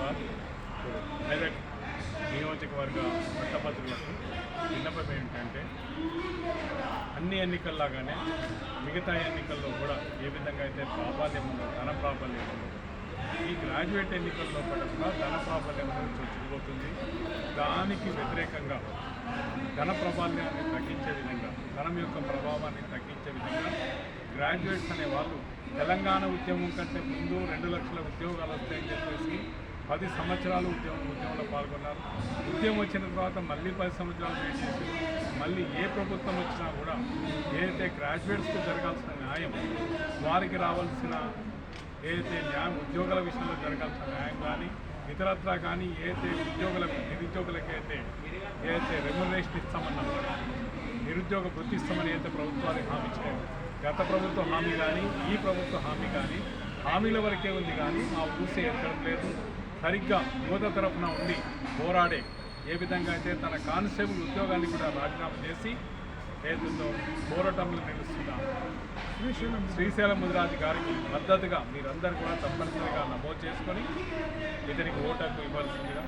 వారు మెదక్ నియోజకవర్గ పట్టభద్రులకు విన్నపం ఏంటంటే అన్ని ఎన్నికల్లాగానే మిగతా ఎన్నికల్లో కూడా ఏ విధంగా అయితే ప్రాబల్యం ఉందో ధన ప్రాబల్యం ఉందో ఈ గ్రాడ్యుయేట్ ఎన్నికల్లో కూడా ధన ప్రాబల్యం అనేది చొచ్చుకుపోతుంది. దానికి వ్యతిరేకంగా ధన ప్రాబల్యాన్ని తగ్గించే విధంగా ధనం యొక్క ప్రభావాన్ని తగ్గించే విధంగా గ్రాడ్యుయేట్స్ అనే వాళ్ళు తెలంగాణ ఉద్యమం కంటే ముందు 2 లక్షల ఉద్యోగాలు వస్తాయని చెప్పేసి 10 సంవత్సరాలు ఉద్యమంలో పాల్గొన్నారు. ఉద్యమం వచ్చిన తర్వాత మళ్ళీ 10 సంవత్సరాలు వెయిట్ చేసి మళ్ళీ ఏ ప్రభుత్వం వచ్చినా కూడా ఏదైతే గ్రాడ్యుయేట్స్కు జరగాల్సిన న్యాయం, వారికి రావాల్సిన ఏదైతే న్యాయం, ఉద్యోగాల విషయంలో జరగాల్సిన న్యాయం కానీ ఇతరత్రా కానీ ఏదైతే నిరుద్యోగులకైతే ఏదైతే రెమ్యునరేషన్ ఇస్తామన్నా నిరుద్యోగ వృత్తి ఇస్తామని అయితే ప్రభుత్వానికి హామీ ఇచ్చినాయి. గత ప్రభుత్వ హామీ కానీ ఈ ప్రభుత్వ హామీ కానీ హామీల వరకే ఉంది కానీ ఆ ఊసే ఎక్కడం లేదు. సరిగ్గా యువత తరఫున ఉండి పోరాడే ఏ విధంగా అయితే తన కానిస్టేబుల్ ఉద్యోగాన్ని కూడా రాజీనామా చేసి ఏదో పోరాటంలో నిలుస్తున్న శ్రీశైలం ముదిరాజు గారికి మద్దతుగా మీరందరూ కూడా తప్పనిసరిగా నమోదు చేసుకొని ఇతనికి ఓటు హక్కు ఇవ్వాల్సిందిగా